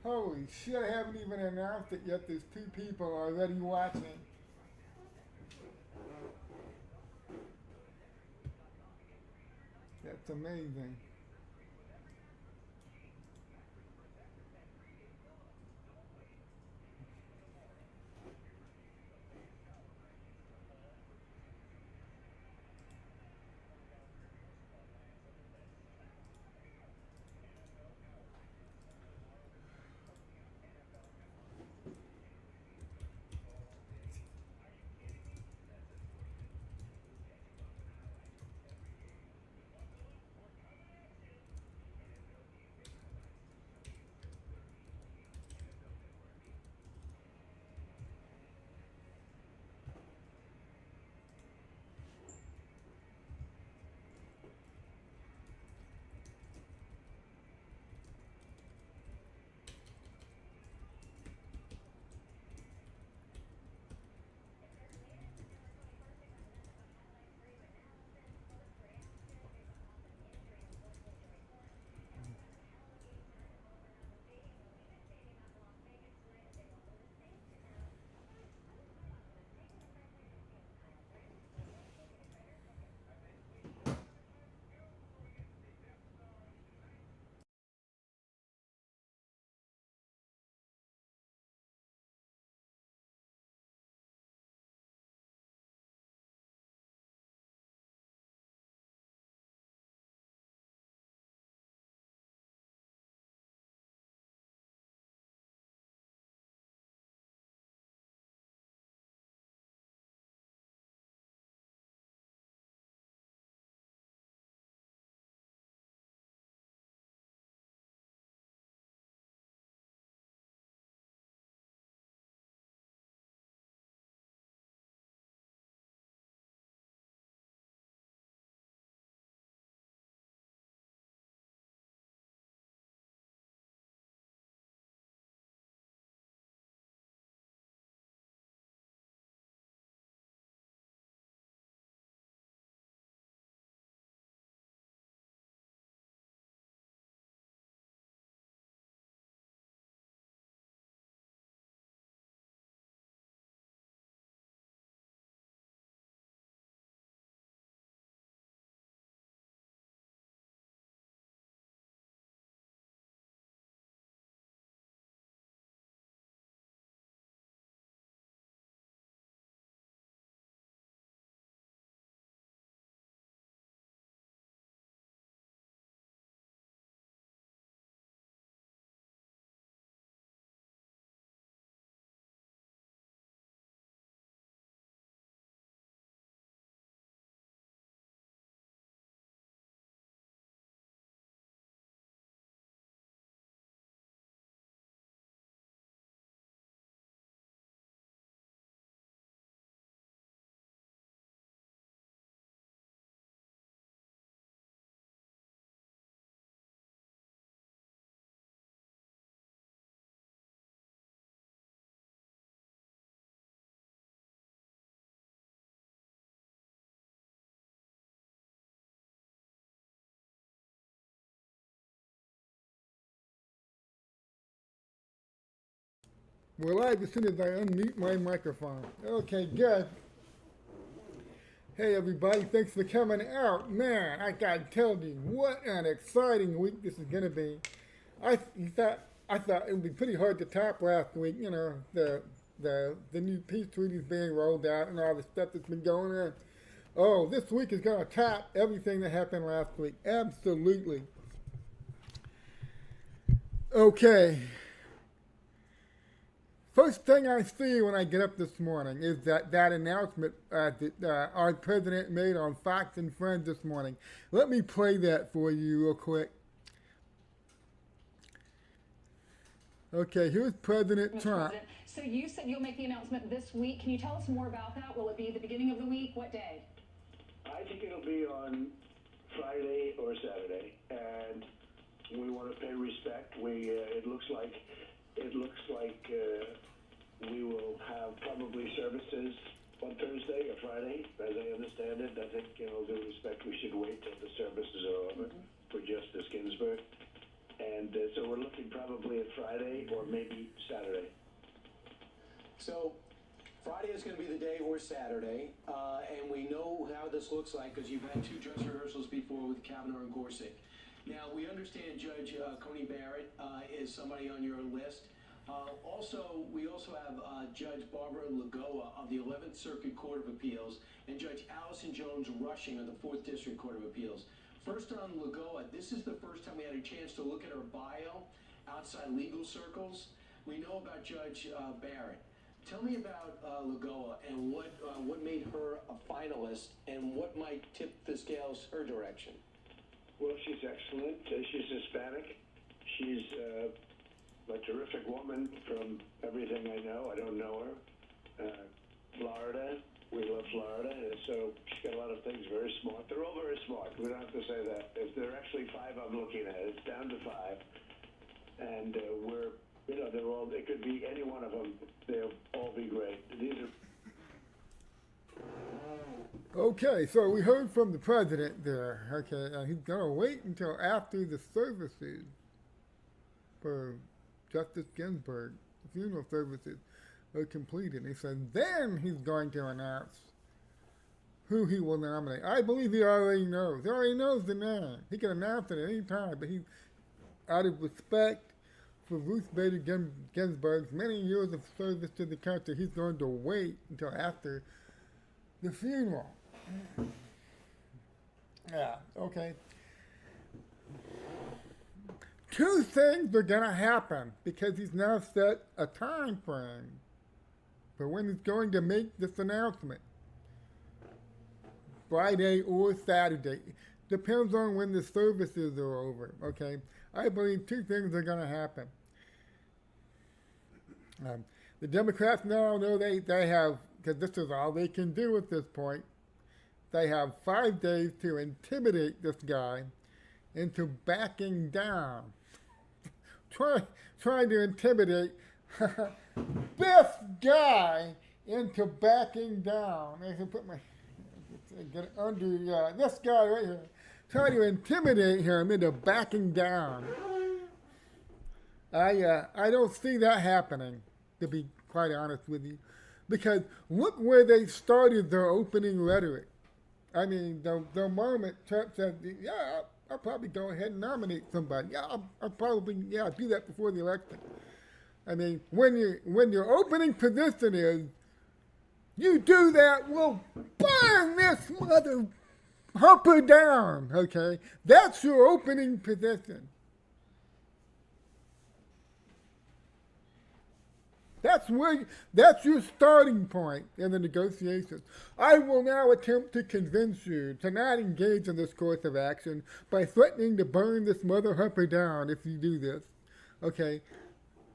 Holy shit, I haven't even announced it yet. There's two people already watching. That's amazing. We're live as soon as I unmute my microphone. Okay, good. Hey everybody, thanks for coming out. Man, I gotta tell you, what an exciting week this is gonna be. I thought it would be pretty hard to top last week. You know, the new peace treaties being rolled out and all the stuff that's been going on. Oh, this week is gonna top everything that happened last week. Absolutely. Okay. First thing I see when I get up this morning is that announcement that our president made on Fox and Friends this morning. Let me play that for you real quick. Okay, here's President Trump. President. So you said you'll make the announcement this week. Can you tell us more about that? Will it be the beginning of the week? What day? I think it'll be on Friday or Saturday, and we want to pay respect. It looks like we will have probably services on Thursday or Friday, as I understand it. I think, due respect, we should wait till the services are over for Justice Ginsburg. And so we're looking looking probably at Friday or maybe Saturday. So Friday is going to be the day or Saturday, and we know how this looks like because you've had two dress rehearsals before with Kavanaugh and Gorsuch. Now, we understand Judge Coney Barrett is somebody on your list. We also have Judge Barbara Lagoa of the 11th Circuit Court of Appeals and Judge Allison Jones Rushing of the 4th District Court of Appeals. First on Lagoa, this is the first time we had a chance to look at her bio outside legal circles. We know about Judge Barrett. Tell me about Lagoa and what made her a finalist and what might tip the scales her direction. Well, she's excellent. She's Hispanic. She's a terrific woman from everything I know. I don't know her. Florida. We love Florida. So she's got a lot of things. Very smart. They're all very smart. We don't have to say that. If there are actually 5 I'm looking at. It's down to 5. And they're all, it could be any one of them. They'll all be great. These are... Okay, so we heard from the president there. Okay, he's going to wait until after the services for Justice Ginsburg, the funeral services are completed. He said then he's going to announce who he will nominate. I believe he already knows. He already knows the name. He can announce it at any time, but he, out of respect for Ruth Bader Ginsburg's many years of service to the country, he's going to wait until after the funeral. Yeah, okay. 2 things are going to happen because he's now set a time frame for when he's going to make this announcement. Friday or Saturday. Depends on when the services are over, okay? I believe 2 things are going to happen. The Democrats now know they have, because this is all they can do at this point, they have 5 days to intimidate this guy into backing down. Trying to intimidate this guy into backing down. I can put my, get under this guy right here. Trying to intimidate him into backing down. I don't see that happening, to be quite honest with you. Because look where they started their opening rhetoric. I mean, the moment Trump said, yeah, I'll probably go ahead and nominate somebody. Yeah, I'll probably do that before the election. I mean, when your opening position is, you do that, we'll burn this mother humper down, okay? That's your opening position. That's your starting point in the negotiations. I will now attempt to convince you to not engage in this course of action by threatening to burn this mother humper down if you do this. Okay?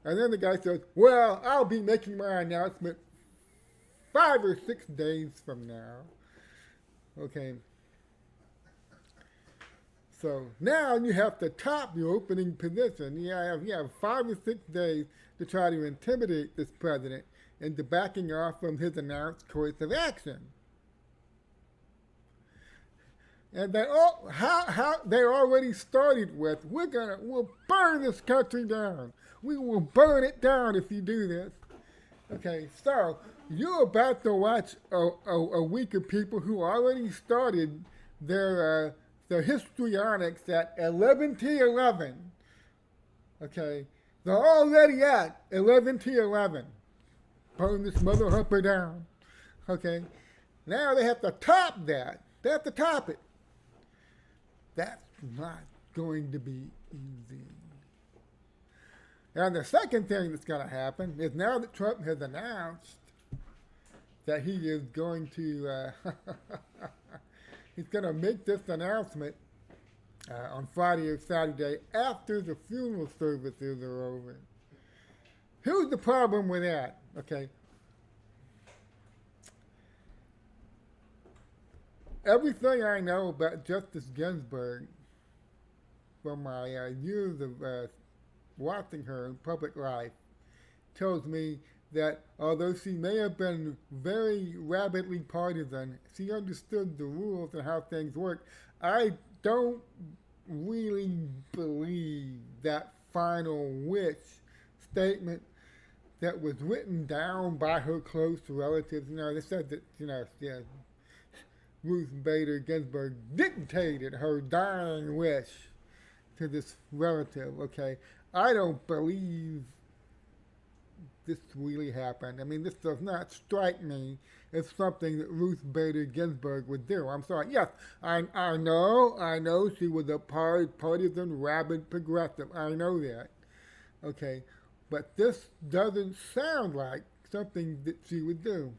And then the guy says, well, I'll be making my announcement 5 or 6 days from now. Okay? So now you have to top your opening position. You have 5 or 6 days to try to intimidate this president into backing off from his announced course of action. And they already started with, we'll burn this country down. We will burn it down if you do this. Okay, so you're about to watch a week of people who already started their histrionics at 11 to 11. Okay. They're already at 11 to 11. Burn this mother humper down. Okay? Now they have to top that. They have to top it. That's not going to be easy. And the second thing that's going to happen is now that Trump has announced that he is going to, he's going to make this announcement on Friday or Saturday after the funeral services are over. Here's the problem with that, okay? Everything I know about Justice Ginsburg from my years of watching her in public life tells me that although she may have been very rabidly partisan, she understood the rules and how things work. I don't really believe that final wish statement that was written down by her close relatives. They said that, yeah, Ruth Bader Ginsburg dictated her dying wish to this relative, okay? I don't believe this really happened. I mean, this does not strike me as something that Ruth Bader Ginsburg would do. I'm sorry. Yes, I know she was a partisan, rabid progressive. I know that. Okay, but this doesn't sound like something that she would do.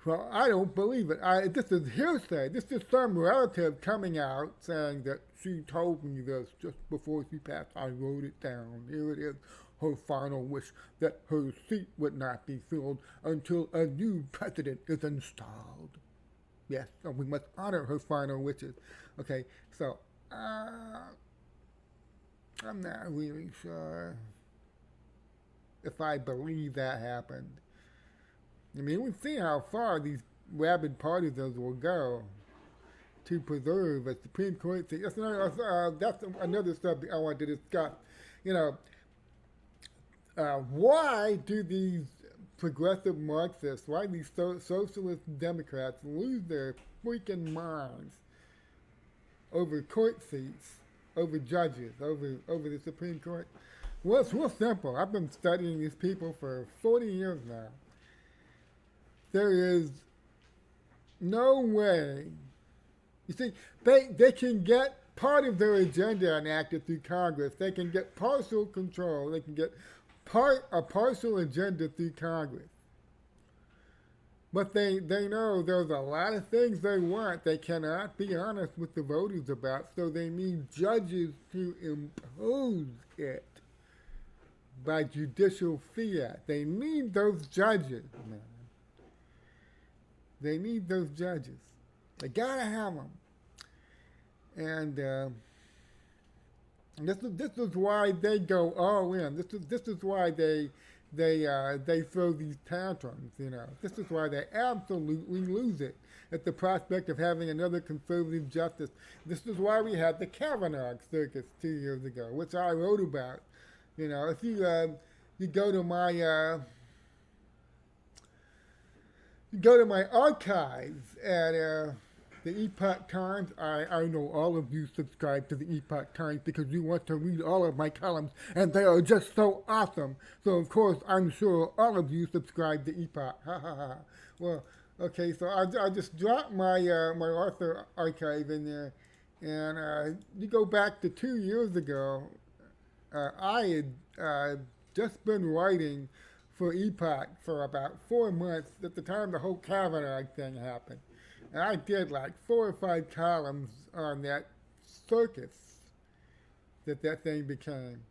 So I don't believe it. This is hearsay. This is some relative coming out saying that she told me this just before she passed. I wrote it down. Here it is. Her final wish that her seat would not be filled until a new president is installed. Yes, and we must honor her final wishes. Okay, so I'm not really sure if I believe that happened. I mean, we've seen how far these rabid partisans will go to preserve a Supreme Court seat. That's another subject I want to discuss. Why do these progressive Marxists, why these socialist Democrats lose their freaking minds over court seats, over judges, over the Supreme Court? Well, it's real simple. I've been studying these people for 40 years now. There is no way. You see, they can get part of their agenda enacted through Congress. They can get partial control. They can get a partial agenda through Congress. But they know there's a lot of things they want they cannot be honest with the voters about, so they need judges to impose it by judicial fiat. They need those judges, man. They need those judges. They gotta have them. And this is why they go all in. This is why they throw these tantrums. This is why they absolutely lose it at the prospect of having another conservative justice. This is why we had the Kavanaugh circus 2 years ago, which I wrote about. If you go to my archives at the Epoch Times. I know all of you subscribe to the Epoch Times because you want to read all of my columns, and they are just so awesome. So, of course, I'm sure all of you subscribe to Epoch. Ha, ha, ha. Well, okay, so I just dropped my author archive in there, and you go back to 2 years ago, I had just been writing for Epoch for about 4 months at the time the whole Kavanaugh thing happened. And I did like 4 or 5 columns on that circus that thing became.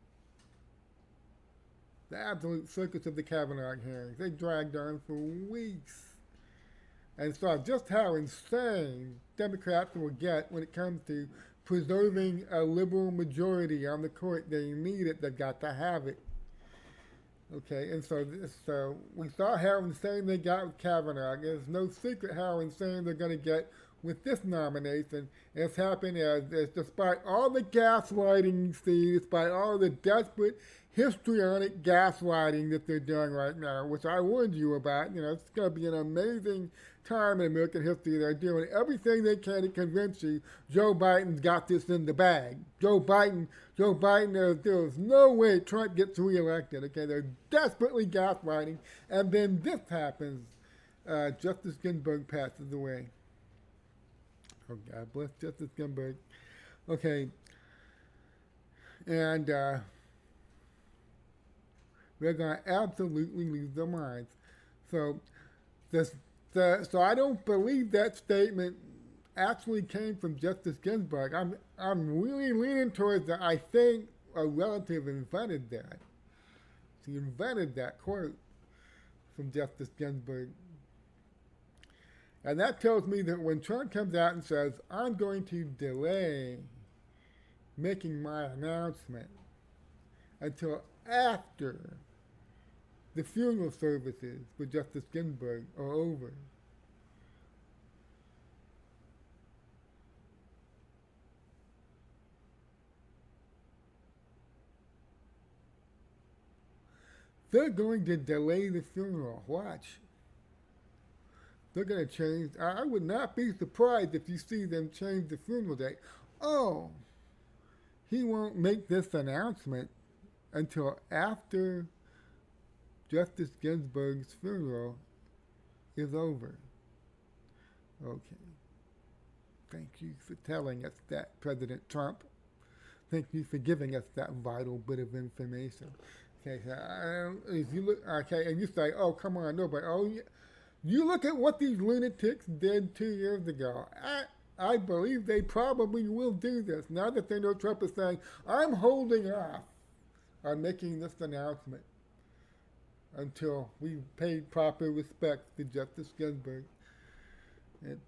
The absolute circus of the Kavanaugh hearings. They dragged on for weeks. And saw just how insane Democrats will get when it comes to preserving a liberal majority on the court. They need it. They've got to have it. Okay, and so we saw how insane they got with Kavanaugh. There's no secret how insane they're going to get with this nomination. And it's happened as despite all the gaslighting you see, despite all the desperate, histrionic gaslighting that they're doing right now, which I warned you about. It's going to be an amazing time in American history. They're doing everything they can to convince you Joe Biden's got this in the bag. Joe Biden, there's no way Trump gets reelected. Okay, they're desperately gaslighting, and then this happens. Justice Ginsburg passes away. Oh, God bless Justice Ginsburg. Okay, and they're going to absolutely lose their minds. So so I don't believe that statement actually came from Justice Ginsburg. I'm really leaning towards that. I think a relative invented that. She invented that quote from Justice Ginsburg. And that tells me that when Trump comes out and says, I'm going to delay making my announcement until after the funeral services for Justice Ginsburg are over. They're going to delay the funeral. Watch. They're going to change. I would not be surprised if you see them change the funeral date. Oh, he won't make this announcement until after Justice Ginsburg's funeral is over. Okay. Thank you for telling us that, President Trump. Thank you for giving us that vital bit of information. Okay, so if you look, okay, and you say, "Oh, come on, nobody." Oh, you look at what these lunatics did 2 years ago. I believe they probably will do this now that they know Trump is saying, "I'm holding off on making this announcement until we pay proper respect to Justice Ginsburg." And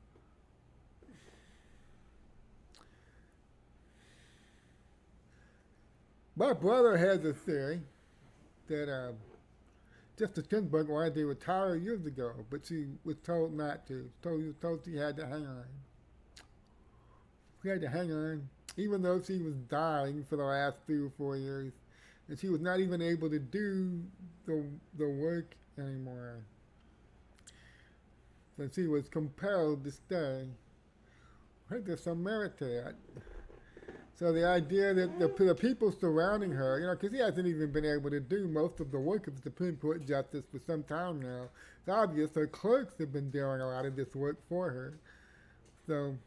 my brother has a theory that Justice Ginsburg wanted to retire years ago, but she was told not to. Told she had to hang on. She had to hang on, even though she was dying for the last 3 or 4 years, and she was not even able to do the work anymore. So she was compelled to stay. I think there's some merit to that. So the idea that the people surrounding her, because he hasn't even been able to do most of the work of the Supreme Court justice for some time now. It's obvious her clerks have been doing a lot of this work for her. So,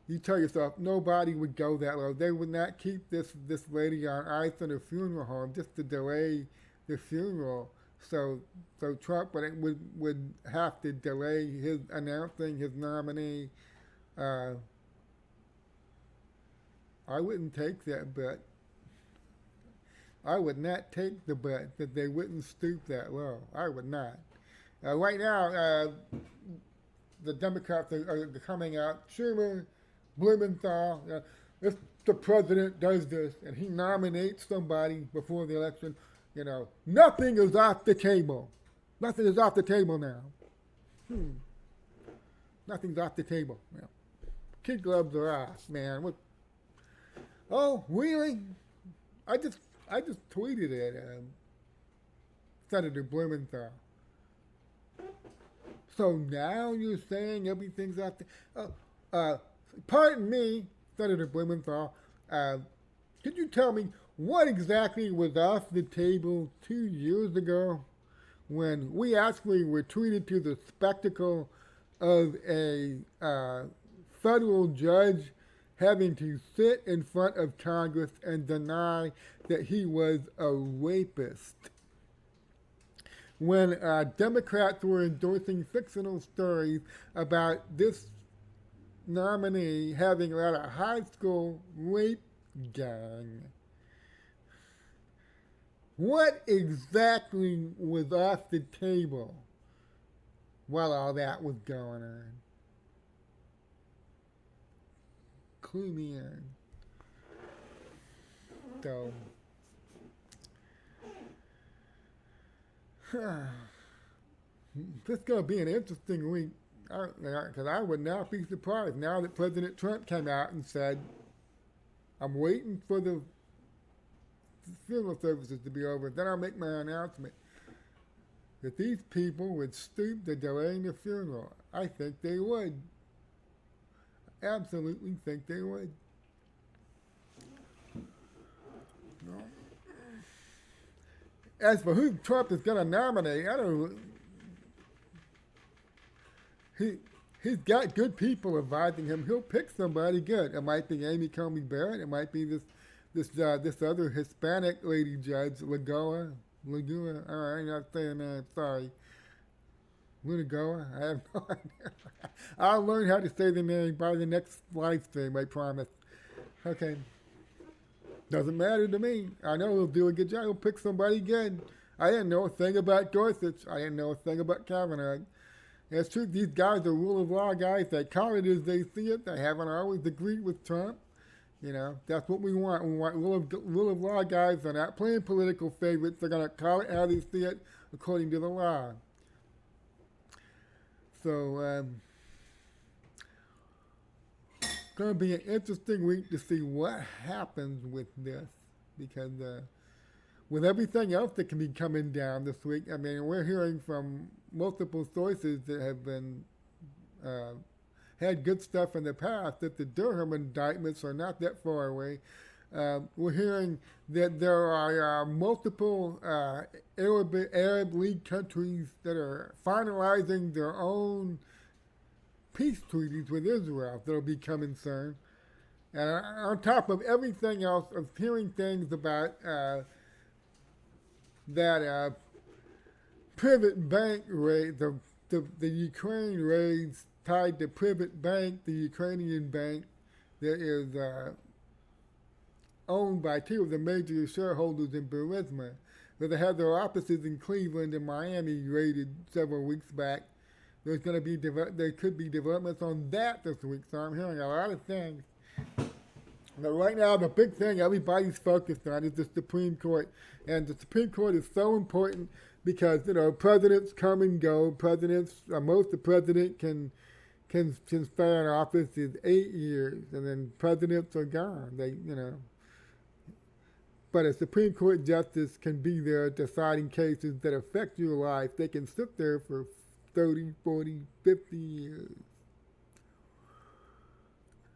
you tell yourself nobody would go that low. They would not keep this lady on ice in her funeral home just to delay the funeral. So Trump would have to delay his announcing his nominee. I wouldn't take that bet. I would not take the bet that they wouldn't stoop that low. I would not. Right now, the Democrats are coming out. Schumer, Blumenthal. If the president does this and he nominates somebody before the election, nothing is off the table. Nothing is off the table now. Nothing's off the table. Kid gloves are off, man. What? Oh, really? I just tweeted at Senator Blumenthal. So now you're saying everything's off the... pardon me, Senator Blumenthal. Could you tell me what exactly was off the table 2 years ago when we actually were treated to the spectacle of a federal judge having to sit in front of Congress and deny that he was a rapist? When Democrats were endorsing fictional stories about this nominee having led a high school rape gang. What exactly was off the table while all that was going on? Clue me in. So, this is going to be an interesting week, because I would not be surprised now that President Trump came out and said, "I'm waiting for the funeral services to be over, then I'll make my announcement," that these people would stoop to delaying the funeral. I think they would. Absolutely think they would. No. As for who Trump is going to nominate, I don't. He's got good people advising him. He'll pick somebody good. It might be Amy Coney Barrett. It might be this other Hispanic lady judge, Lagoa. I'm not saying that. Sorry. Lunagoa. I have no idea. I'll learn how to say the name by the next live stream, I promise. Okay. Doesn't matter to me. I know he'll do a good job. He'll pick somebody good. I didn't know a thing about Gorsuch. I didn't know a thing about Kavanaugh. It's true, these guys are rule of law guys. They call it as they see it. They haven't always agreed with Trump. That's what we want. We want rule of law guys. They're not playing political favorites. They're going to call it how they see it according to the law. So, going to be an interesting week to see what happens with this, because with everything else that can be coming down this week, I mean, we're hearing from multiple sources that have been had good stuff in the past that the Durham indictments are not that far away. We're hearing that there are multiple Arab League countries that are finalizing their own peace treaties with Israel that will be coming soon. And on top of everything else, of hearing things about that Privet Bank raid, the Ukraine raids tied to Privet Bank, the Ukrainian bank that is owned by two of the major shareholders in Burisma, that they had their offices in Cleveland and Miami raided several weeks back. There's going to be there could be developments on that this week, so I'm hearing a lot of things. But right now, the big thing everybody's focused on is the Supreme Court, and the Supreme Court is so important because presidents come and go. Most the president can stay in office is 8 years, and then presidents are gone. But a Supreme Court justice can be there deciding cases that affect your life. They can sit there for 30, 40, 50 years.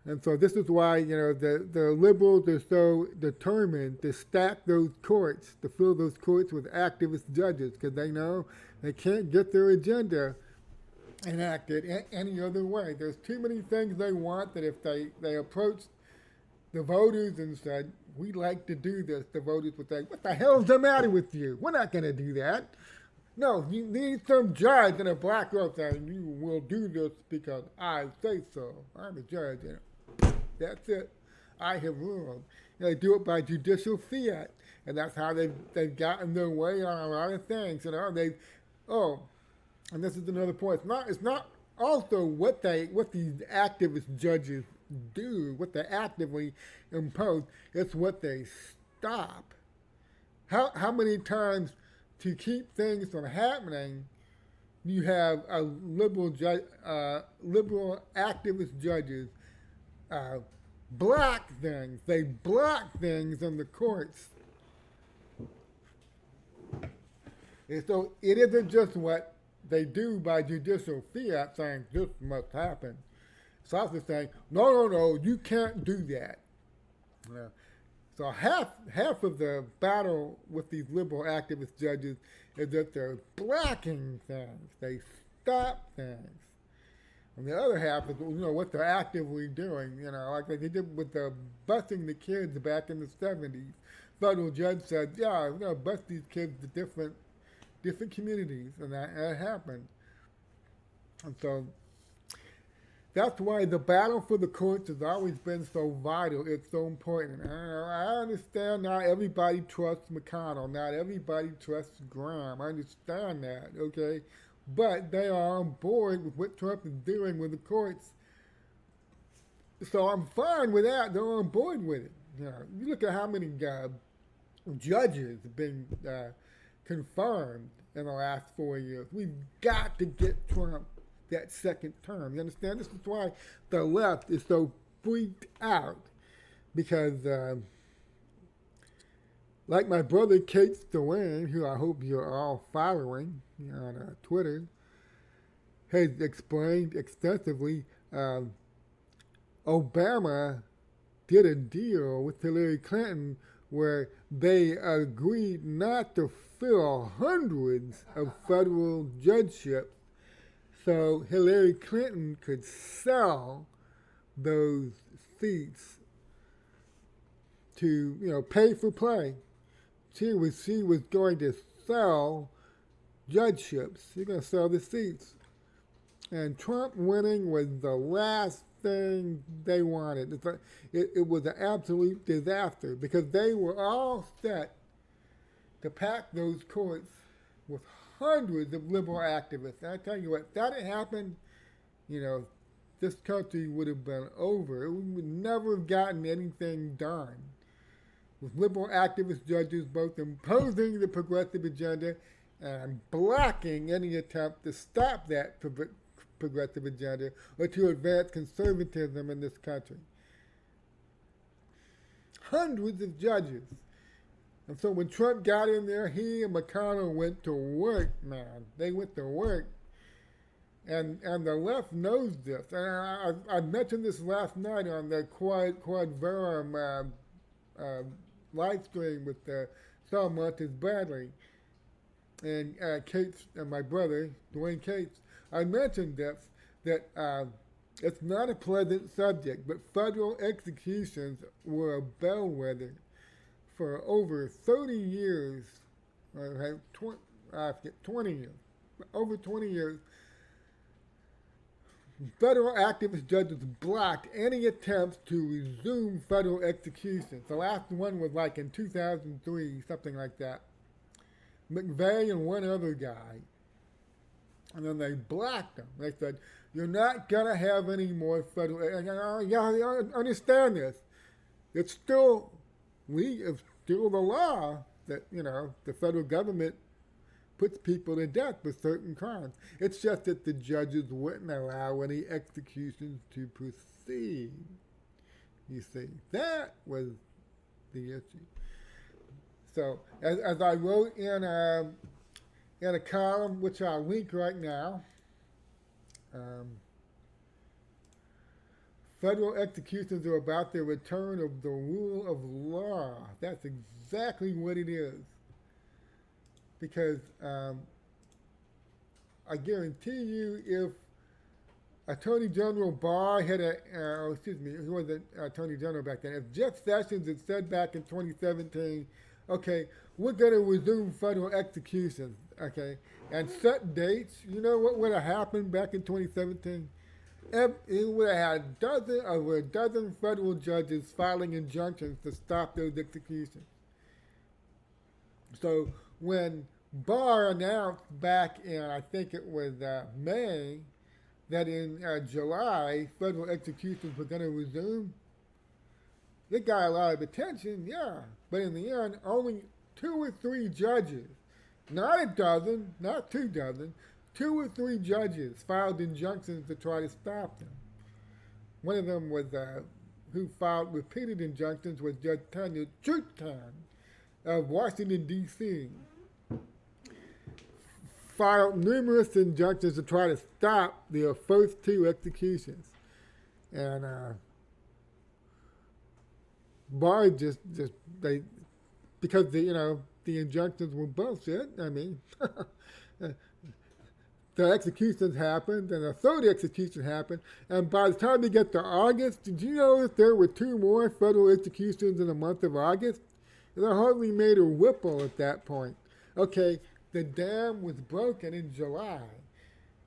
And so this is why, the liberals are so determined to stack those courts, to fill those courts with activist judges, because they know they can't get their agenda enacted any other way. There's too many things they want that if they approach the voters and said, we'd like to do this, the voters would say, what the hell's the matter with you? We're not going to do that. No, you need some judge in a black robe saying, you will do this because I say so. I'm a judge. That's it. I have ruled. They do it by judicial fiat, and that's how they've gotten their way on a lot of things. And this is another point. It's not also what these activist judges do, what they actively impose. It's what they stop. How many times to keep things from happening, you have a liberal activist judges block things. They block things in the courts. And so it isn't just what they do by judicial fiat saying this must happen. It's also saying, no, you can't do that. So half of the battle with these liberal activist judges is that they're blocking things. They stop things. And the other half is, what they're actively doing, like they did with the busing the kids back in the 70s. Federal judge said, yeah, we're going to bus these kids to different communities, and that happened. And so that's why the battle for the courts has always been so vital. It's so important. I understand not everybody trusts McConnell. Not everybody trusts Graham. I understand that, okay? But they are on board with what Trump is doing with the courts. So I'm fine with that. They're on board with it. You look at how many judges have been confirmed in the last 4 years. We've got to get Trump that second term. You understand? This is why the left is so freaked out. Because, like my brother Kate Stewart, who I hope you're all following on Twitter, has explained extensively, Obama did a deal with Hillary Clinton where they agreed not to fill hundreds of federal judgeships so Hillary Clinton could sell those seats to, pay for play. She was going to sell judgeships. She's going to sell the seats. And Trump winning was the last thing they wanted. It was an absolute disaster because they were all set to pack those courts with hundreds of liberal activists. And I tell you what, if that had happened, this country would have been over. We would never have gotten anything done. With liberal activist judges both imposing the progressive agenda and blocking any attempt to stop that progressive agenda or to advance conservatism in this country. Hundreds of judges. And so when Trump got in there, he and McConnell went to work, man. They went to work. And the left knows this. And I mentioned this last night on the Quad Verum live stream with Saul Montes Bradley and Cates and my brother, Dwayne Cates. I mentioned this, that it's not a pleasant subject, but federal executions were a bellwether for over 30 years, or 20 years, over 20 years. Federal activist judges blocked any attempts to resume federal executions. The last one was like in 2003, something like that. McVeigh and one other guy. And then they blocked them. They said, you're not going to have any more federal... I understand this. It's still the law that, the federal government puts people to death for certain crimes. It's just that the judges wouldn't allow any executions to proceed. You see, that was the issue. So, as I wrote in a column, which I'll link right now, federal executions are about the return of the rule of law. That's exactly what it is. Because I guarantee you, if Attorney General Barr had he wasn't Attorney General back then, if Jeff Sessions had said back in 2017, okay, we're going to resume federal executions, okay, and set dates, you know what would have happened back in 2017? He would have had over a dozen federal judges filing injunctions to stop those executions. So when Barr announced back in, I think it was May, that in July, federal executions were going to resume, it got a lot of attention, yeah. But in the end, only 2 or 3 judges, not a dozen, not 2 dozen, 2 or 3 judges filed injunctions to try to stop them. One of them was, who filed repeated injunctions, was Judge Tanya Chutkan of Washington, D.C., filed numerous injunctions to try to stop the first 2 executions. And Barr because the injunctions were bullshit. I mean, the executions happened, and a 3rd execution happened, and by the time you get to August, did you know that there were 2 more federal executions in the month of August? It hardly made a ripple at that point. Okay, the dam was broken in July.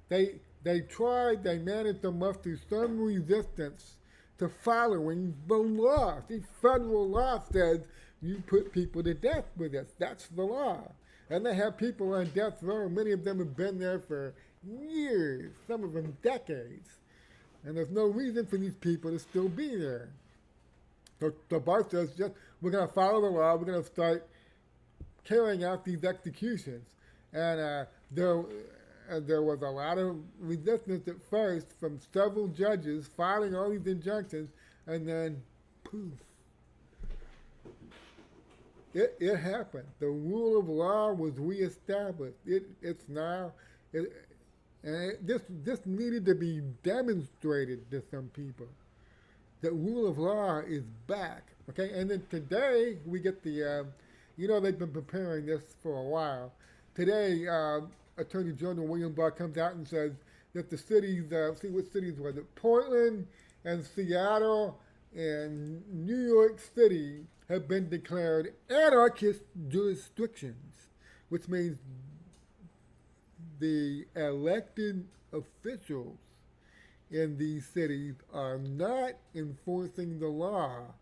They managed to muster some resistance to following the law. See, federal law says you put people to death with this. That's the law. And they have people on death row. Many of them have been there for years, some of them decades. And there's no reason for these people to still be there. So Barr says, we're going to follow the law. We're going to start carrying out these executions. And there was a lot of resistance at first from several judges filing all these injunctions, and then poof. It happened. The rule of law was reestablished. This needed to be demonstrated to some people. The rule of law is back. Okay, and then today we get the, they've been preparing this for a while. Today, Attorney General William Barr comes out and says that the cities, see what cities was it? Portland and Seattle and New York City have been declared anarchist jurisdictions, which means the elected officials in these cities are not enforcing the law.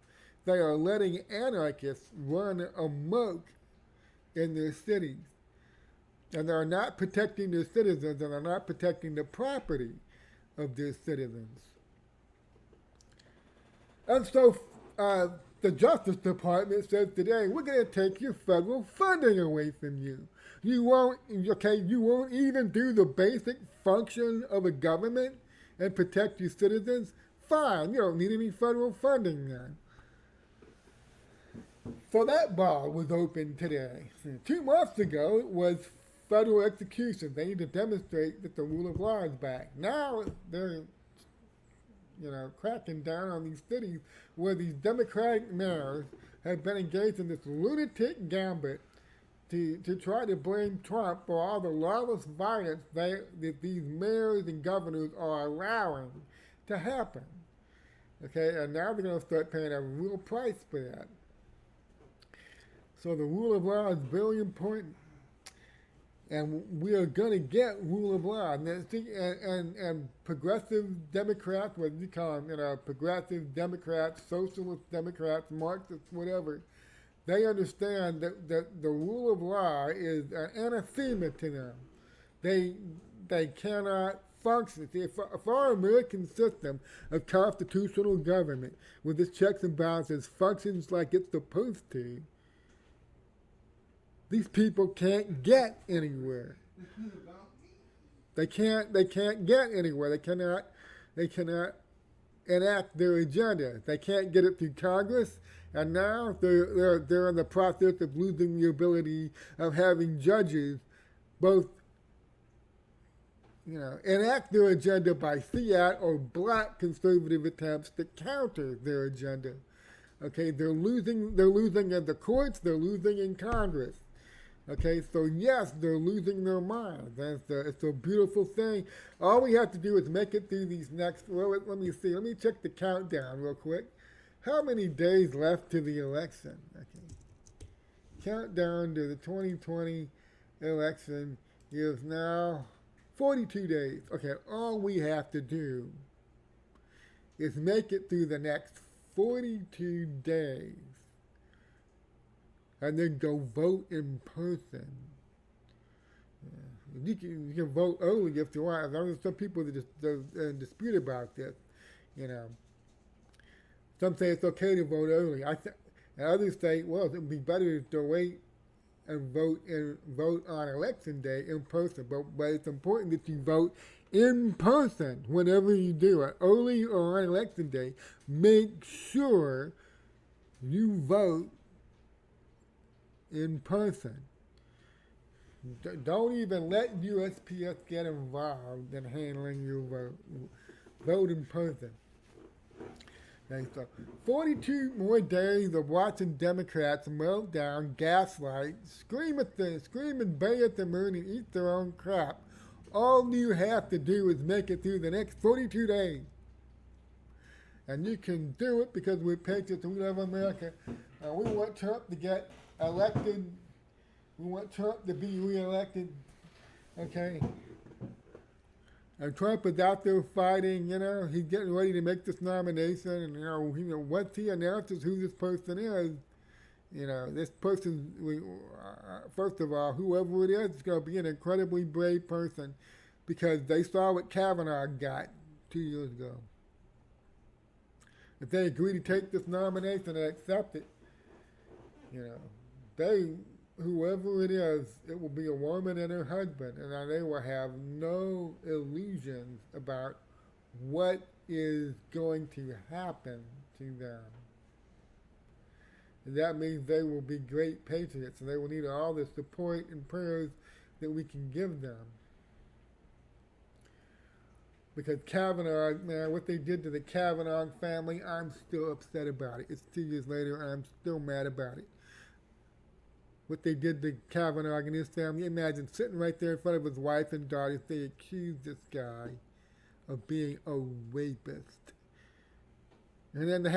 They are letting anarchists run amok in their cities. And they're not protecting their citizens, and they're not protecting the property of their citizens. And so the Justice Department says today, we're going to take your federal funding away from you. You won't, okay, you won't even do the basic function of a government and protect your citizens? Fine, you don't need any federal funding then. So that bar was open today. 2 months ago, it was federal execution. They need to demonstrate that the rule of law is back. Now they're, cracking down on these cities where these Democratic mayors have been engaged in this lunatic gambit to try to blame Trump for all the lawless violence that these mayors and governors are allowing to happen. Okay, and now they're going to start paying a real price for that. So the rule of law is very important. And we are going to get rule of law. And progressive Democrats, what you call them, progressive Democrats, socialist Democrats, Marxists, whatever, they understand that the rule of law is an anathema to them. They cannot function. If our American system of constitutional government, with its checks and balances, functions like it's supposed to, these people can't get anywhere. They can't get anywhere. They cannot enact their agenda. They can't get it through Congress, and now they're in the process of losing the ability of having judges both enact their agenda by fiat or block conservative attempts to counter their agenda. Okay, they're losing in the courts, they're losing in Congress. Okay, so yes, they're losing their minds. It's a beautiful thing. All we have to do is make it through these next, let me see. Let me check the countdown real quick. How many days left to the election? Okay. Countdown to the 2020 election is now 42 days. Okay, all we have to do is make it through the next 42 days. And then go vote in person. You can vote early if you want. There's some people that just dispute about this. Some say it's okay to vote early. And others say, well, it would be better to wait and vote on election day in person. But it's important that you vote in person whenever you do it, early or on election day. Make sure you vote in person. Don't even let USPS get involved in handling your vote. Vote in person. Okay, so 42 more days of watching Democrats melt down, gaslight, scream and bay at the moon and eat their own crap. All you have to do is make it through the next 42 days. And you can do it because we're patriots and we love America. We want Trump to get elected. We want Trump to be reelected. Okay? And Trump is out there fighting, he's getting ready to make this nomination, and once he announces who this person is, this person, first of all, whoever it is going to be an incredibly brave person, because they saw what Kavanaugh got 2 years ago. If they agree to take this nomination and accept it, whoever it is, it will be a woman and her husband, and they will have no illusions about what is going to happen to them. And that means they will be great patriots, and they will need all the support and prayers that we can give them. Because Kavanaugh, man, what they did to the Kavanaugh family, I'm still upset about it. It's 2 years later, and I'm still mad about it. What they did to Kavanaugh and his family. Imagine sitting right there in front of his wife and daughter. They accused this guy of being a rapist, and then they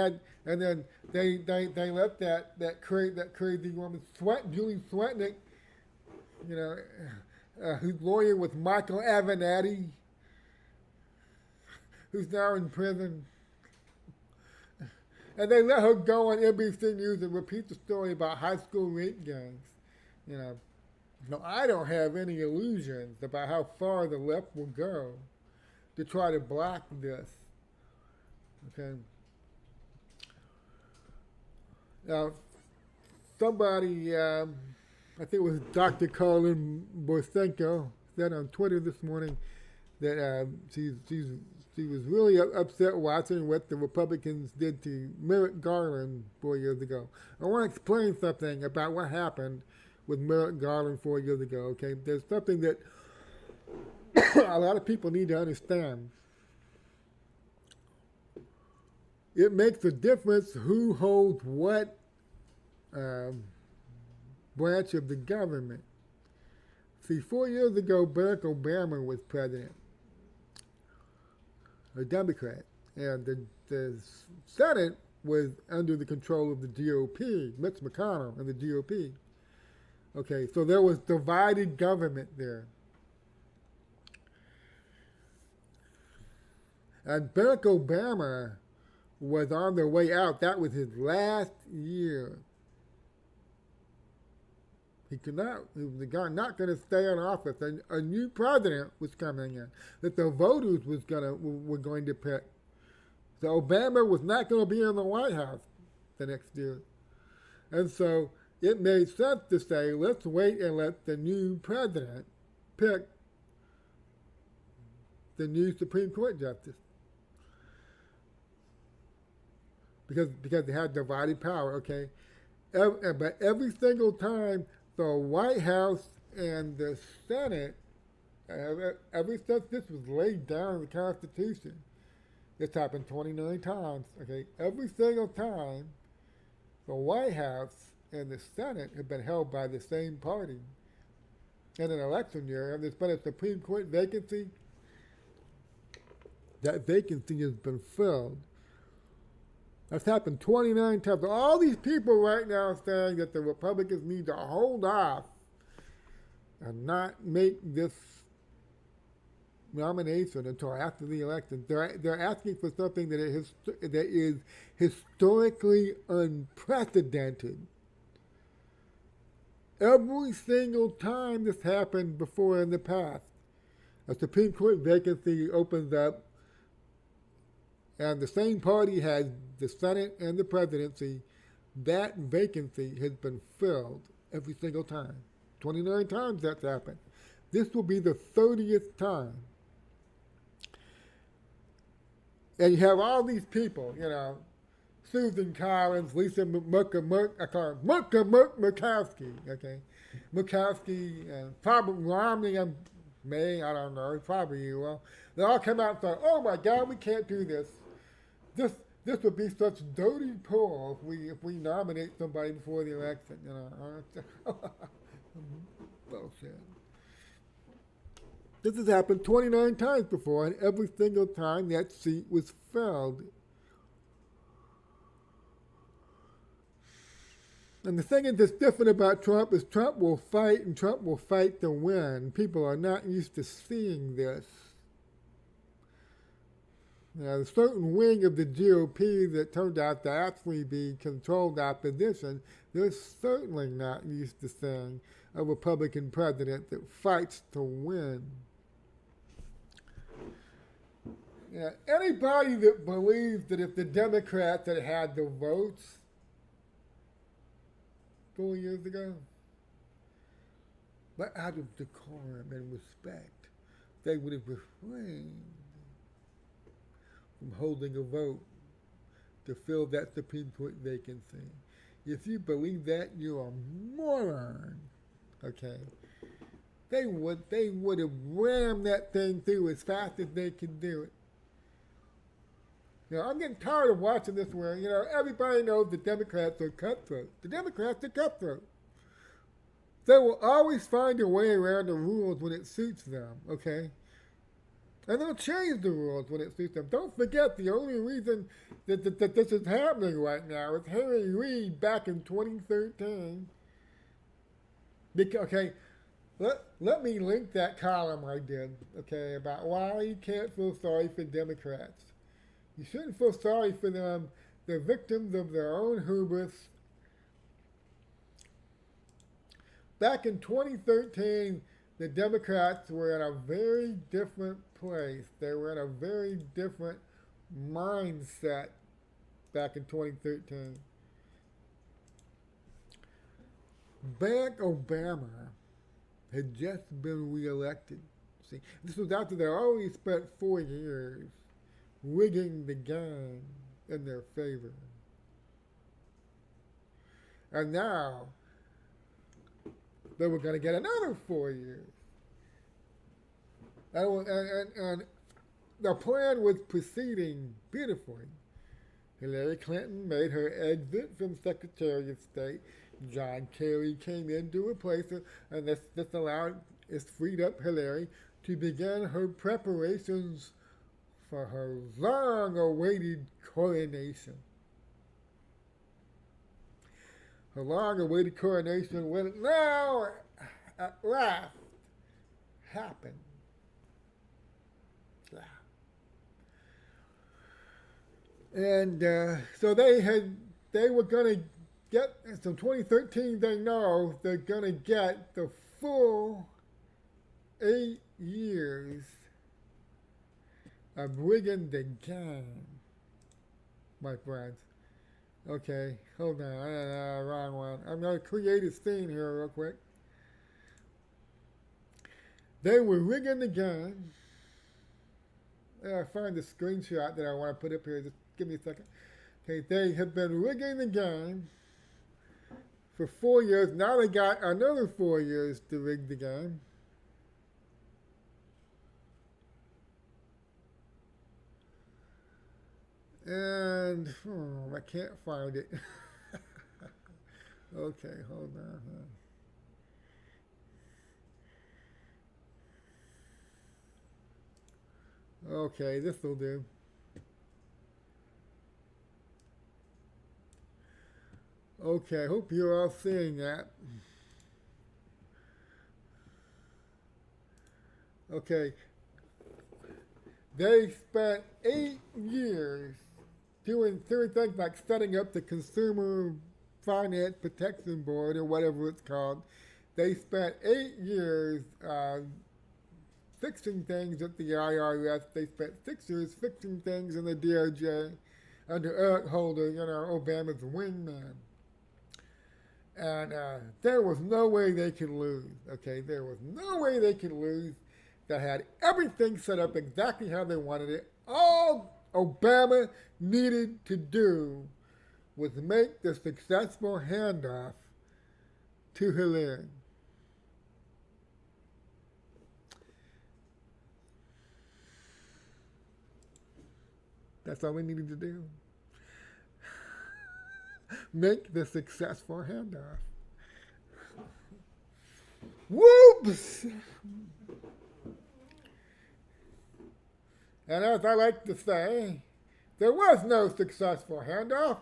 let that crazy woman Julie Swetnick, whose lawyer was Michael Avenatti, who's now in prison. And they let her go on NBC News and repeat the story about high school rape gangs. No, I don't have any illusions about how far the left will go to try to block this. Okay. Now, somebody I think it was Dr. Colin Borsenko said on Twitter this morning that she was really upset watching what the Republicans did to Merrick Garland 4 years ago. I want to explain something about what happened with Merrick Garland 4 years ago. Okay, there's something that a lot of people need to understand. It makes a difference who holds what branch of the government. See, 4 years ago, Barack Obama was president, a Democrat, and the Senate was under the control of the GOP, Mitch McConnell and the GOP. Okay, so there was divided government there. And Barack Obama was on their way out. That was his last year. He was not going to stay in office. A new president was coming in that the voters were going to pick. So Obama was not going to be in the White House the next year. And so it made sense to say, let's wait and let the new president pick the new Supreme Court justice. Because they had divided power, okay? But every single time the White House and the Senate, ever since this was laid down in the Constitution, it's happened 29 times, okay? Every single time the White House and the Senate have been held by the same party in an election year, and there's been a Supreme Court vacancy. That vacancy has been filled. That's happened 29 times. All these people right now are saying that the Republicans need to hold off and not make this nomination until after the election. They're asking for something that is historically unprecedented. Every single time this happened before in the past, a Supreme Court vacancy opens up, and the same party has the Senate and the presidency, that vacancy has been filled every single time. 29 times that's happened. This will be the 30th time. And you have all these people, Susan Collins, Lisa Murkowski, okay? Murkowski, and probably Romney, I don't know, probably you will. They all come out and say, oh my God, we can't do this. This would be such dirty pull if we nominate somebody before the election, Bullshit. This has happened 29 times before, and every single time that seat was filled. And the thing that's different about Trump is Trump will fight, and Trump will fight to win. People are not used to seeing this. Now, a certain wing of the GOP that turned out to actually be controlled opposition, they're certainly not used to seeing a Republican president that fights to win. Anybody that believes that if the Democrats had had the votes 4 years ago, but out of decorum and respect, they would have refrained from holding a vote to fill that Supreme Court vacancy. If you believe that, you're a moron. Okay? They would have rammed that thing through as fast as they could do it. I'm getting tired of watching this where, everybody knows the Democrats are cutthroat. The Democrats are cutthroat. They will always find a way around the rules when it suits them, okay? And they'll change the rules when it suits them. Don't forget, the only reason that this is happening right now is Harry Reid back in 2013. Okay, let me link that column I did, okay, about why you can't feel sorry for Democrats. You shouldn't feel sorry for them. They're victims of their own hubris. Back in 2013, the Democrats were in a very different place. They were in a very different mindset back in 2013. Barack Obama had just been reelected. See, this was after they already spent 4 years rigging the game in their favor. And now they were going to get another 4 years. And the plan was proceeding beautifully. Hillary Clinton made her exit from Secretary of State. John Kerry came in to replace her, and this freed up Hillary to begin her preparations for her long-awaited coronation. Her long-awaited coronation will now, at last, happen. And so they were going to get, so 2013 they know they're going to get the full 8 years of rigging the game, my friends. Okay, hold on, wrong one. I'm going to create a scene here real quick. They were rigging the game. I find the screenshot that I want to put up here. Just give me a second. Okay, they have been rigging the game for 4 years. Now they got another 4 years to rig the game. And I can't find it. Okay, hold on. Okay, this will do. Okay, hope you're all seeing that. Okay, they spent 8 years doing things like setting up the Consumer Finance Protection Board or whatever it's called. They spent 8 years fixing things at the IRS. They spent 6 years fixing things in the DOJ under Eric Holder, Obama's wingman. And there was no way they could lose, okay? There was no way they could lose. They had everything set up exactly how they wanted it. All Obama needed to do was make the successful handoff to Hillary. That's all we needed to do. Make the successful handoff. Whoops! And as I like to say, there was no successful handoff.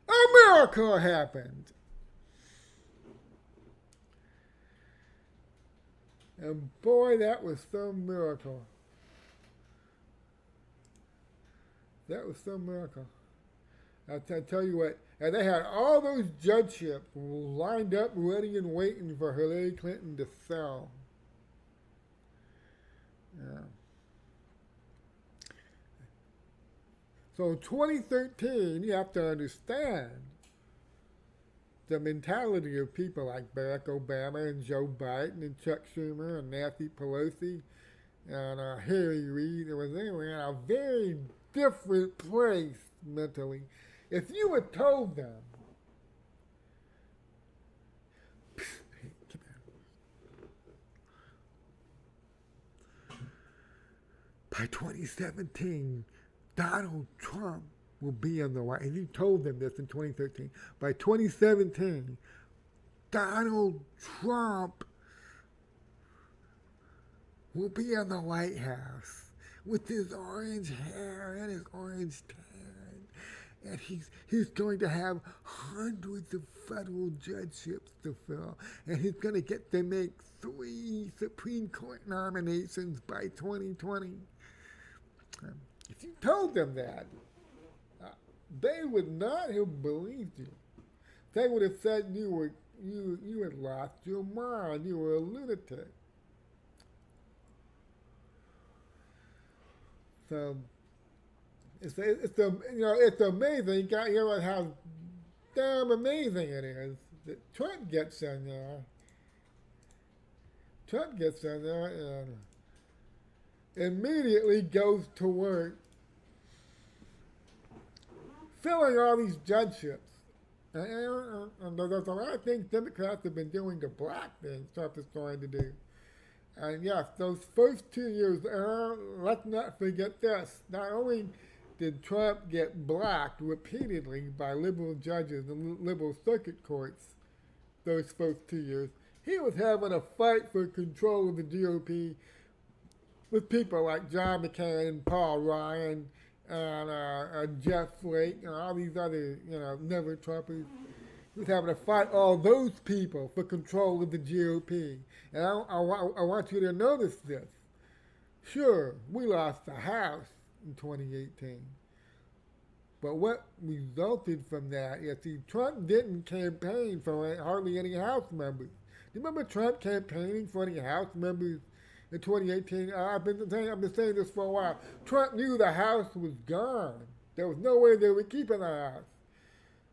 A miracle happened. And boy, that was some miracle. That was some miracle. I'll tell you what, and they had all those judgeships lined up, ready and waiting for Hillary Clinton to sell. Yeah. So in 2013, you have to understand the mentality of people like Barack Obama and Joe Biden and Chuck Schumer and Nancy Pelosi and Harry Reid. They were in a very different place mentally. If you had told them, by 2017, Donald Trump will be in the White House. And you told them this in 2013. By 2017, Donald Trump will be in the White House with his orange hair and his orange tan. And he's going to have hundreds of federal judgeships to fill. And he's going to get to make 3 Supreme Court nominations by 2020. If you told them that, they would not have believed you. They would have said you had lost your mind. You were a lunatic. So it's amazing. You know how damn amazing it is Trump gets in there. Trump gets in there and immediately goes to work filling all these judgeships. And there's a lot of things Democrats have been doing to block things Trump is trying to do. And yes, those first 2 years, let's not forget this. Not only did Trump get blocked repeatedly by liberal judges and liberal circuit courts those first 2 years, he was having a fight for control of the GOP with people like John McCain and Paul Ryan and Jeff Flake and all these other, never Trumpers. He was having to fight all those people for control of the GOP. And I want you to notice this. Sure, we lost the House in 2018. But what resulted from that is, Trump didn't campaign for hardly any House members. Do you remember Trump campaigning for any House members in 2018? I've been saying this for a while. Trump knew the House was gone. There was no way they were keeping the House.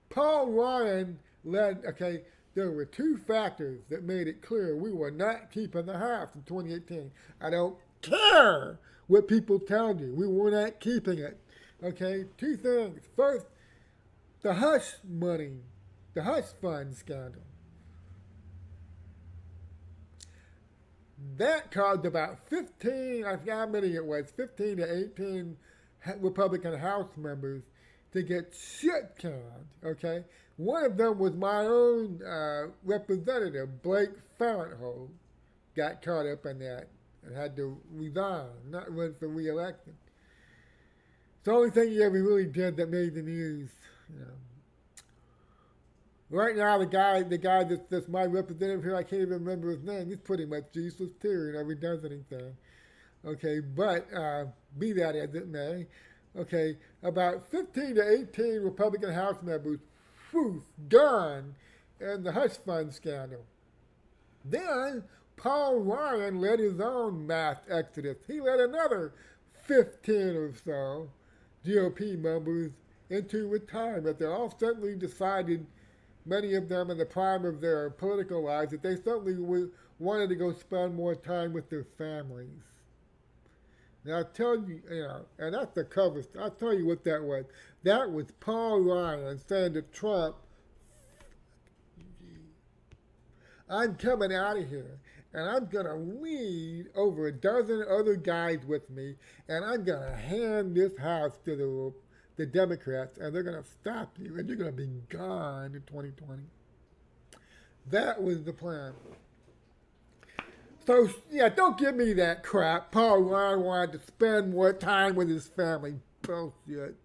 Paul Ryan there were two factors that made it clear we were not keeping the House in 2018. I don't care what people tell you. We were not keeping it. Okay, two things. First, the hush money, the hush fund scandal. That caused about 15, I forgot how many it was, 15 to 18 Republican House members to get shit canned, okay? One of them was my own representative, Blake Farenthold, got caught up in that and had to resign, not run for re-election. It's the only thing he ever really did that made the news, Right now, the guy that's my representative here, I can't even remember his name. He's pretty much useless too. He never does anything. Okay, but be that as it may, okay, about 15 to 18 Republican House members, gone in the hush fund scandal. Then Paul Ryan led his own mass exodus. He led another 15 or so GOP members into retirement. They all suddenly decided, many of them in the prime of their political lives, that they certainly wanted to go spend more time with their families. Now, I'll tell you, and that's the cover. I'll tell you what that was. That was Paul Ryan saying to Trump, I'm coming out of here, and I'm going to lead over a dozen other guys with me, and I'm going to hand this house to the Democrats, and they're going to stop you, and you're going to be gone in 2020. That was the plan. So, don't give me that crap. Paul Ryan wanted to spend more time with his family. Bullshit.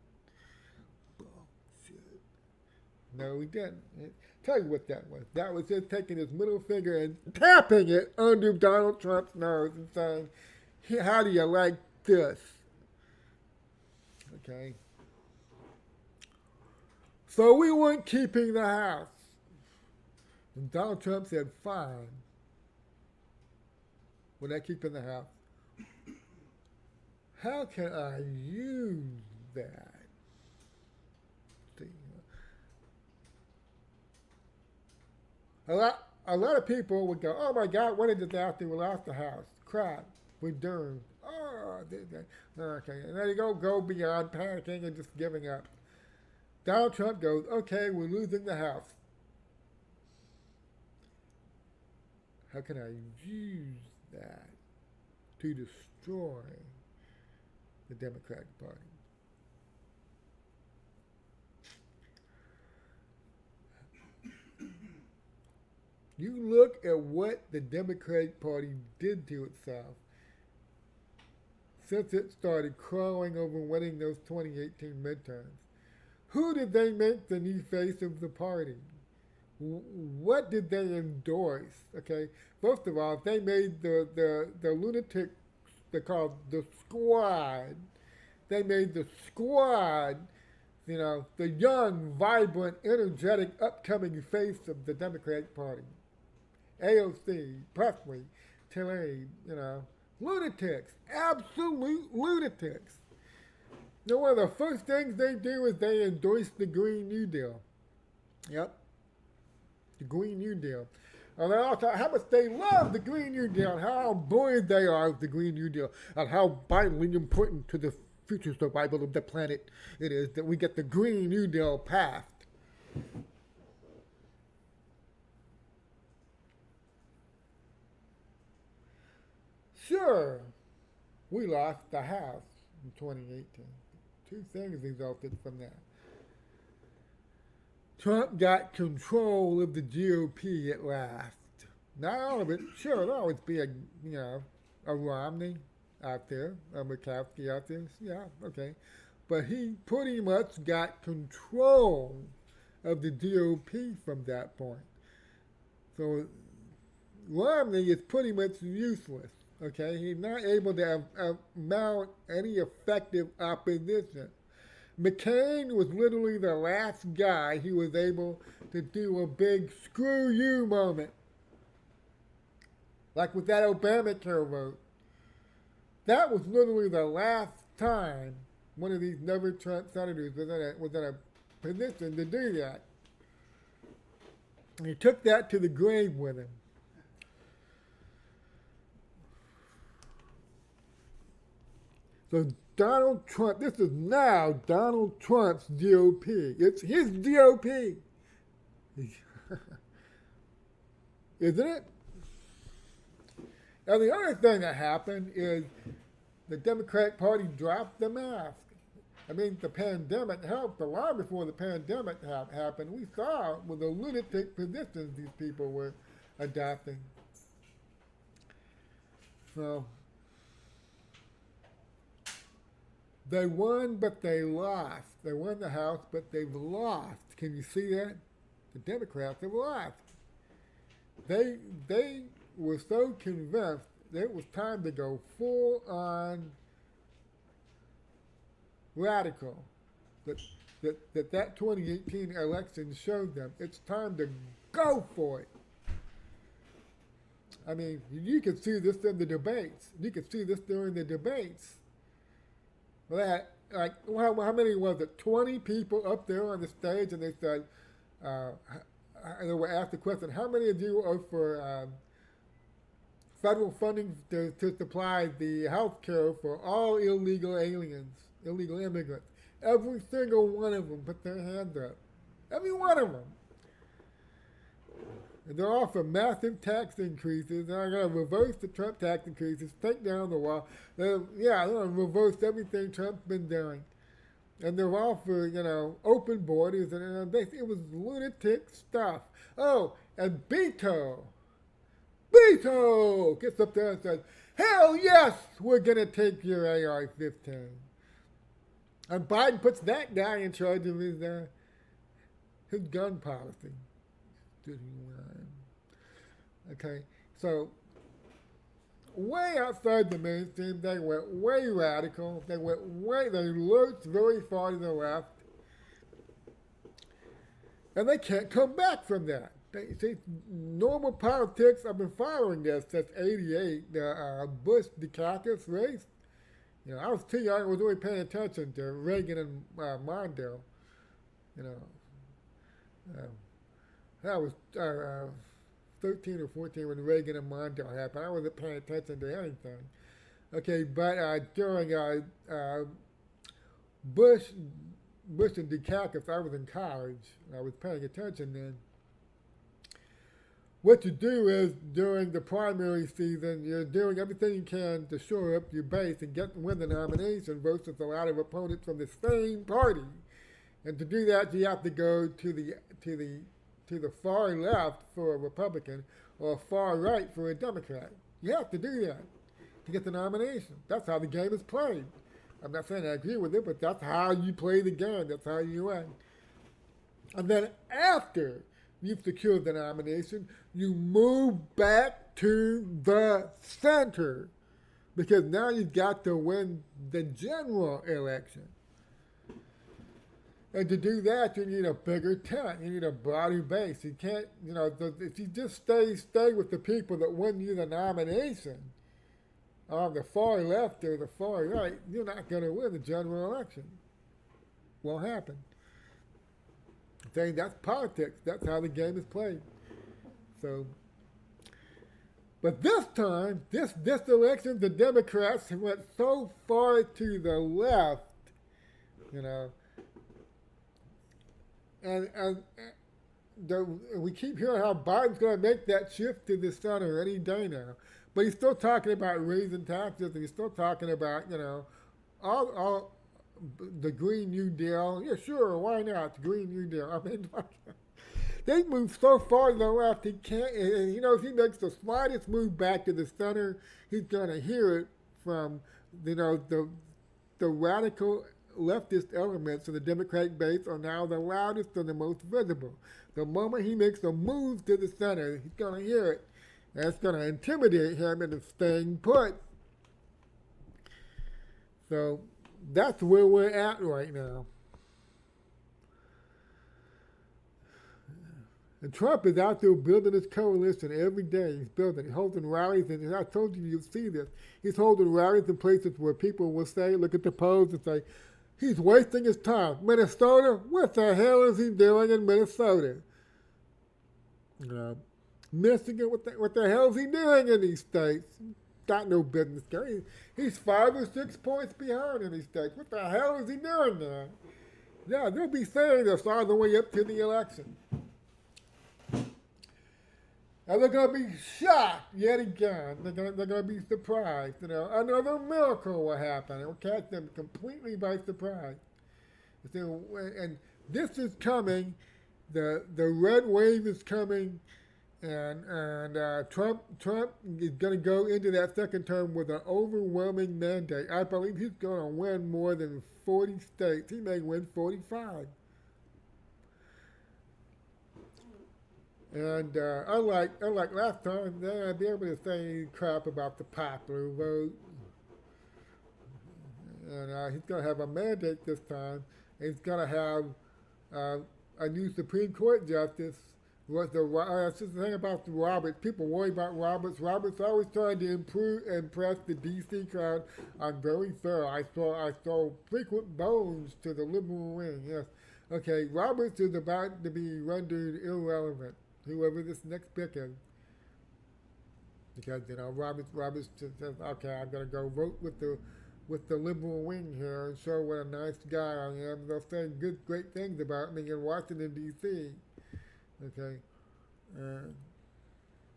No, he didn't. Tell you what that was. That was just taking his middle finger and tapping it under Donald Trump's nose and saying, how do you like this? Okay. So we weren't keeping the House. And Donald Trump said, fine. We're not keeping the House. How can I use that? A lot of people would go, oh my God, what a disaster, we lost the House. Crap, we're doomed. Oh, okay. And then you go beyond panicking and just giving up. Donald Trump goes, okay, we're losing the House. How can I use that to destroy the Democratic Party? You look at what the Democratic Party did to itself since it started crawling over winning those 2018 midterms. Who did they make the new face of the party? What did they endorse? Okay, first of all, they made the lunatic, they called the Squad. They made the Squad, the young, vibrant, energetic, upcoming face of the Democratic Party. AOC, Presley, Tlaib, lunatics, absolute lunatics. One of the first things they do is they endorse the Green New Deal. Yep. the Green New Deal. And they all talk how much they love the Green New Deal, and how buoyed they are with the Green New Deal, and how vitally important to the future survival of the planet it is that we get the Green New Deal passed. Sure, we lost the House in 2018. Two things resulted from that. Trump got control of the GOP at last. Not all of it. Sure, there'll always be a Romney out there, a McCaskey out there. Yeah, okay. But he pretty much got control of the GOP from that point. So Romney is pretty much useless. Okay, he's not able to mount any effective opposition. McCain was literally the last guy who was able to do a big screw you moment. Like with that Obamacare vote. That was literally the last time one of these never Trump senators was in a position to do that. And he took that to the grave with him. So Donald Trump, this is now Donald Trump's GOP. It's his GOP. Isn't it? Now, the other thing that happened is the Democratic Party dropped the mask. I mean, the pandemic helped. A lot before the pandemic happened, we saw with the lunatic positions these people were adopting. So, they won, but they lost. They won the House, but they've lost. Can you see that? The Democrats have lost. They were so convinced that it was time to go full on radical. That 2018 election showed them it's time to go for it. I mean, you can see this in the debates. You can see this during the debates. That, like, how many was it? 20 people up there on the stage, and they said, they were asked the question, how many of you are for federal funding to supply the health care for all illegal aliens, illegal immigrants? Every single one of them put their hand up. Every one of them. And they're all for massive tax increases. They're going to reverse the Trump tax increases, take down the wall. They're going to reverse everything Trump's been doing. And they're all for, open borders. And it was lunatic stuff. Oh, and Beto gets up there and says, hell yes, we're going to take your AR-15. And Biden puts that guy in charge of his gun policy. Okay, so way outside the mainstream, they went way radical. They lurched very far to the left, and they can't come back from that. See, normal politics. I've been following this since '88, the Bush-Dukakis race. I was too young. I was really paying attention to Reagan and Mondale. I was 13 or 14 when Reagan and Mondale happened. I wasn't paying attention to anything. Okay, but during Bush and Dukakis, I was in college. I was paying attention then. What you do is, during the primary season, you're doing everything you can to shore up your base and win the nomination versus a lot of opponents from the same party. And to do that, you have to go to the far left for a Republican or far right for a Democrat. You have to do that to get the nomination. That's how the game is played. I'm not saying I agree with it, but that's how you play the game. That's how you win. And then after you've secured the nomination, you move back to the center because now you've got to win the general election. And to do that, you need a bigger tent. You need a broader base. You can't, if you just stay with the people that win you the nomination on the far left or the far right, you're not going to win the general election. Won't happen. I'm saying that's politics. That's how the game is played. So, but this time, this election, the Democrats went so far to the left, you know, and we keep hearing how Biden's going to make that shift to the center any day now. But he's still talking about raising taxes, and he's still talking about, you know, all the Green New Deal. Yeah, sure, why not? The Green New Deal. I mean, they move so far to the left, he can't, and, you know, if he makes the slightest move back to the center, he's going to hear it from, you know, the radical leftist elements of the Democratic base are now the loudest and the most visible. The moment he makes a move to the center, he's going to hear it. And it's going to intimidate him into staying put. So that's where we're at right now. And Trump is out there building his coalition every day. He's building, he's holding rallies, and I told you you'll see this. He's holding rallies in places where people will say, look at the polls and say, he's wasting his time. Minnesota? What the hell is he doing in Minnesota? Michigan? What the hell is he doing in these states? Got no business going. He's 5 or 6 points behind in these states. What the hell is he doing there? Yeah, they'll be saying this all the way up to the election. And they're going to be shocked yet again. They're going to be surprised. You know, another miracle will happen. It will catch them completely by surprise. And this is coming. The red wave is coming, and Trump is going to go into that second term with an overwhelming mandate. I believe he's going to win more than 40 states. He may win 45. And unlike last time, they're going to be able to say any crap about the popular vote. And he's going to have a mandate this time. And he's going to have a new Supreme Court justice. That's just the thing about Roberts. People worry about Roberts. Roberts always trying to impress the D.C. crowd. I'm very thorough. I saw frequent bones to the liberal wing. Yes. Okay, Roberts is about to be rendered irrelevant. Whoever this next pick is, because you know Roberts says, okay, I'm gonna go vote with the liberal wing here and show what a nice guy I am. They'll say great things about me in Washington D.C. Okay,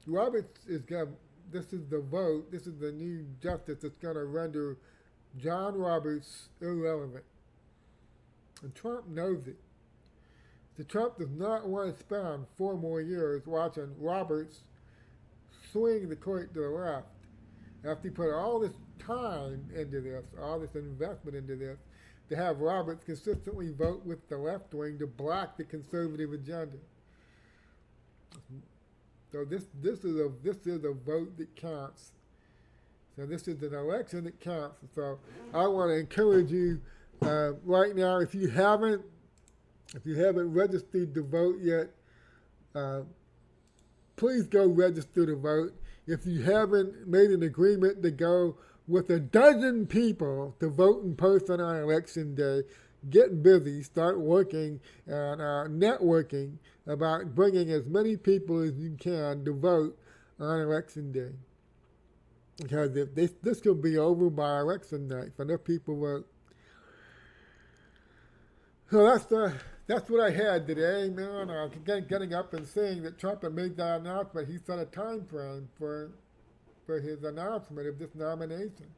Roberts is gonna. This is the vote. This is the new justice that's gonna render John Roberts irrelevant, and Trump knows it. So Trump does not want to spend 4 more years watching Roberts swing the court to the left. After he put all this time into this, all this investment into this, to have Roberts consistently vote with the left wing to block the conservative agenda. So this is a vote that counts. So this is an election that counts. So I want to encourage you right now, if you haven't registered to vote yet, please go register to vote. If you haven't made an agreement to go with a dozen people to vote in person on election day, get busy, start working and networking about bringing as many people as you can to vote on election day. Because if this could be over by election night, if enough people vote. So that's what I had today, man. Getting up and seeing that Trump had made that announcement. He set a time frame for his announcement of this nomination,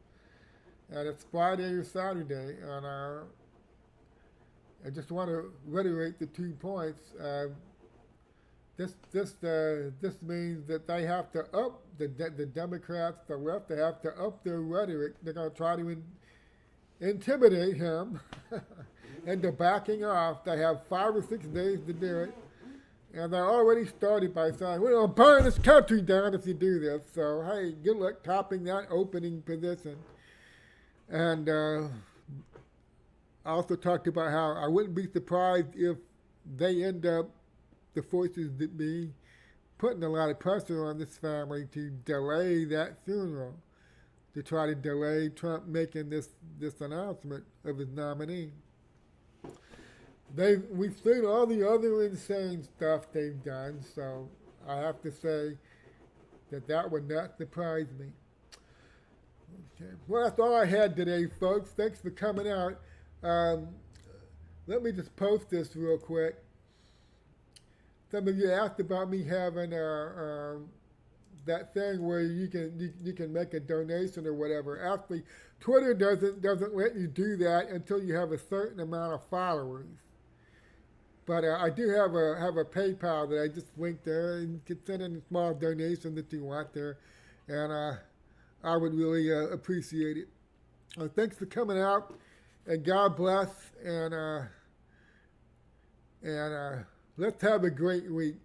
and it's Friday or Saturday. And I just want to reiterate the 2 points. This means that they have to up the Democrats, the left. They have to up their rhetoric. They're going to try to intimidate him. into backing off. They have 5 or 6 days to do it. And they're already started by saying, we're going to burn this country down if you do this. So, hey, good luck topping that opening position. And I also talked about how I wouldn't be surprised if they end up, the forces that be, putting a lot of pressure on this family to delay that funeral, to try to delay Trump making this announcement of his nominee. We've seen all the other insane stuff they've done, so I have to say that would not surprise me. Okay. Well, that's all I had today, folks. Thanks for coming out. Let me just post this real quick. Some of you asked about me having that thing where you can make a donation or whatever. Actually, Twitter doesn't let you do that until you have a certain amount of followers. But I do have a PayPal that I just linked there, and you can send in a small donation that you want there, and I would really appreciate it. Thanks for coming out, and God bless, and let's have a great week.